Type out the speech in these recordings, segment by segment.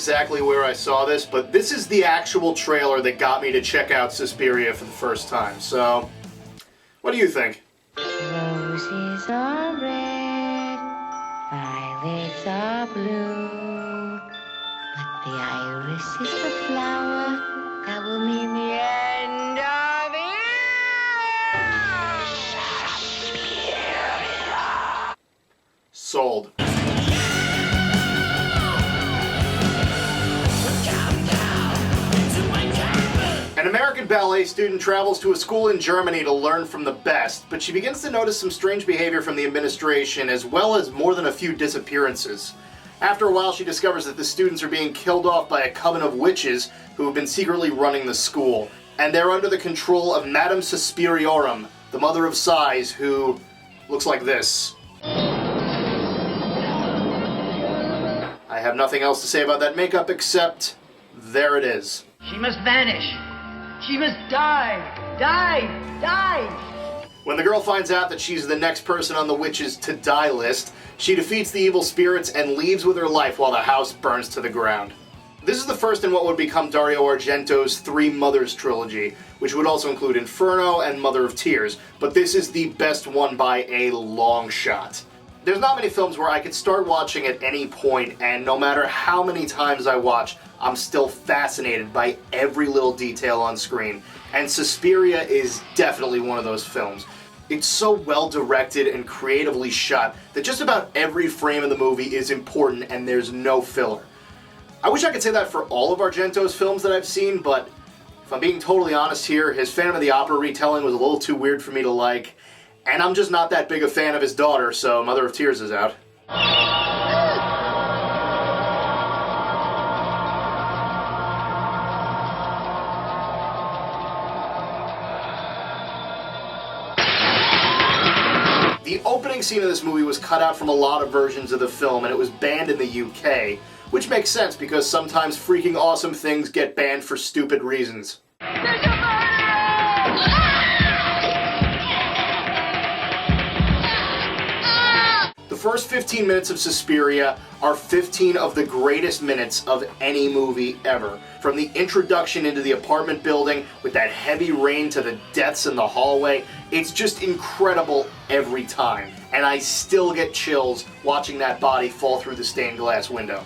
exactly where I saw this, but this is the actual trailer that got me to check out Suspiria for the first time. So, what do you think? Roses are red, violets are blue, but the iris is the flower that will mean the end of it. Sold. An American ballet student travels to a school in Germany to learn from the best, but she begins to notice some strange behavior from the administration, as well as more than a few disappearances. After a while, she discovers that the students are being killed off by a coven of witches who have been secretly running the school, and they're under the control of Madame Suspiriorum, the mother of sighs, who looks like this. I have nothing else to say about that makeup except there it is. She must vanish. She must die. Die. Die. When the girl finds out that she's the next person on the witches to die list, she defeats the evil spirits and leaves with her life while the house burns to the ground. This is the first in what would become Dario Argento's Three Mothers trilogy, which would also include Inferno and Mother of Tears, but this is the best one by a long shot. There's not many films where I could start watching at any point, and no matter how many times I watch, I'm still fascinated by every little detail on screen, and Suspiria is definitely one of those films. It's so well directed and creatively shot that just about every frame of the movie is important and there's no filler. I wish I could say that for all of Argento's films that I've seen, but if I'm being totally honest here, his Phantom of the Opera retelling was a little too weird for me to like, and I'm just not that big a fan of his daughter, so Mother of Tears is out. The opening scene of this movie was cut out from a lot of versions of the film, and it was banned in the UK, which makes sense because sometimes freaking awesome things get banned for stupid reasons. The first 15 minutes of Suspiria are 15 of the greatest minutes of any movie ever. From the introduction into the apartment building, with that heavy rain to the deaths in the hallway, it's just incredible every time. And I still get chills watching that body fall through the stained glass window.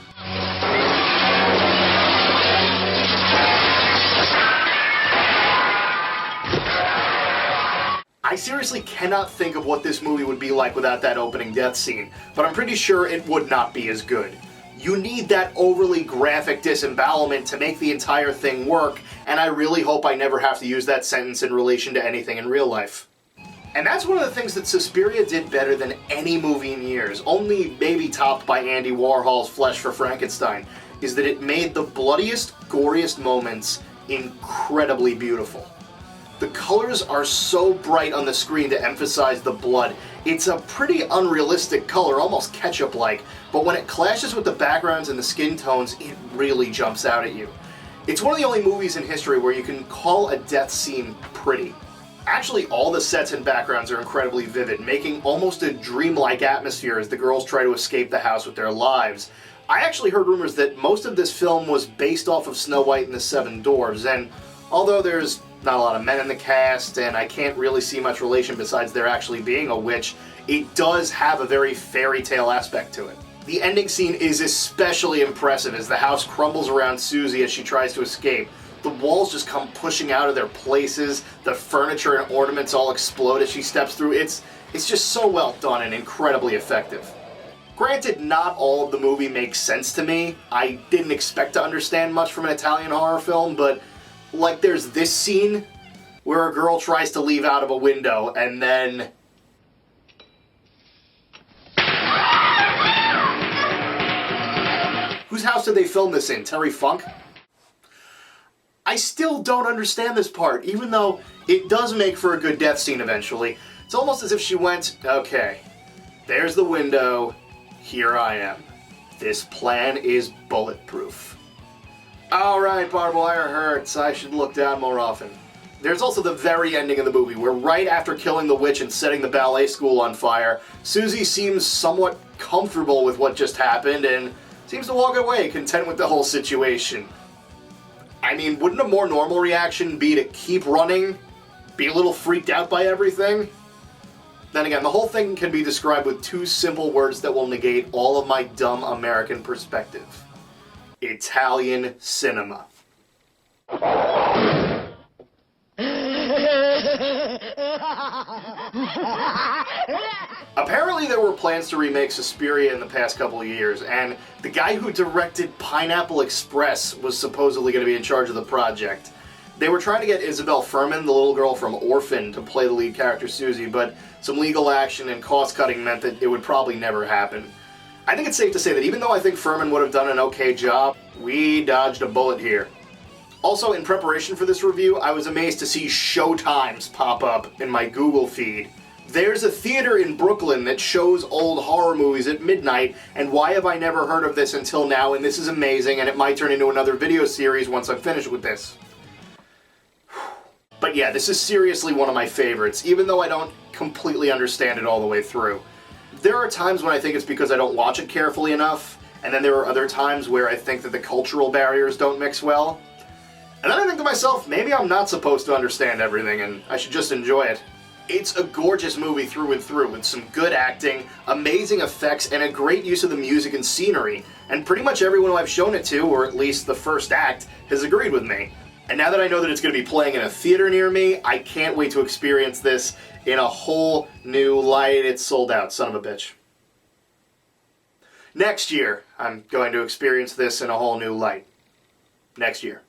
I seriously cannot think of what this movie would be like without that opening death scene, but I'm pretty sure it would not be as good. You need that overly graphic disembowelment to make the entire thing work, and I really hope I never have to use that sentence in relation to anything in real life. And that's one of the things that Suspiria did better than any movie in years, only maybe topped by Andy Warhol's Flesh for Frankenstein, is that it made the bloodiest, goriest moments incredibly beautiful. The colors are so bright on the screen to emphasize the blood. It's a pretty unrealistic color, almost ketchup-like, but when it clashes with the backgrounds and the skin tones, it really jumps out at you. It's one of the only movies in history where you can call a death scene pretty. Actually, all the sets and backgrounds are incredibly vivid, making almost a dreamlike atmosphere as the girls try to escape the house with their lives. I actually heard rumors that most of this film was based off of Snow White and the Seven Dwarfs, and although there's not a lot of men in the cast, and I can't really see much relation besides there actually being a witch, it does have a very fairy tale aspect to it. The ending scene is especially impressive as the house crumbles around Susie as she tries to escape. The walls just come pushing out of their places, the furniture and ornaments all explode as she steps through. It's just so well done and incredibly effective. Granted, not all of the movie makes sense to me. I didn't expect to understand much from an Italian horror film, but like there's this scene where a girl tries to leave out of a window and then whose house did they film this in? Terry Funk? I still don't understand this part, even though it does make for a good death scene eventually. It's almost as if she went, okay, there's the window, here I am. This plan is bulletproof. Alright, barbed wire hurts. I should look down more often. There's also the very ending of the movie, where right after killing the witch and setting the ballet school on fire, Susie seems somewhat comfortable with what just happened and seems to walk away content with the whole situation. I mean, wouldn't a more normal reaction be to keep running, be a little freaked out by everything? Then again, the whole thing can be described with two simple words that will negate all of my dumb American perspective. Italian cinema. Apparently there were plans to remake Suspiria in the past couple of years, and the guy who directed Pineapple Express was supposedly going to be in charge of the project. They were trying to get Isabel Fuhrman, the little girl from Orphan, to play the lead character Susie, but some legal action and cost-cutting meant that it would probably never happen. I think it's safe to say that even though I think Fuhrman would have done an okay job, we dodged a bullet here. Also, in preparation for this review, I was amazed to see showtimes pop up in my Google feed. There's a theater in Brooklyn that shows old horror movies at midnight, and why have I never heard of this until now? And this is amazing, and it might turn into another video series once I'm finished with this. But yeah, this is seriously one of my favorites, even though I don't completely understand it all the way through. There are times when I think it's because I don't watch it carefully enough, and then there are other times where I think that the cultural barriers don't mix well. And then I think to myself, maybe I'm not supposed to understand everything, and I should just enjoy it. It's a gorgeous movie through and through, with some good acting, amazing effects, and a great use of the music and scenery. And pretty much everyone who I've shown it to, or at least the first act, has agreed with me. And now that I know that it's going to be playing in a theater near me, I can't wait to experience this in a whole new light. It's sold out, son of a bitch. Next year, I'm going to experience this in a whole new light. Next year.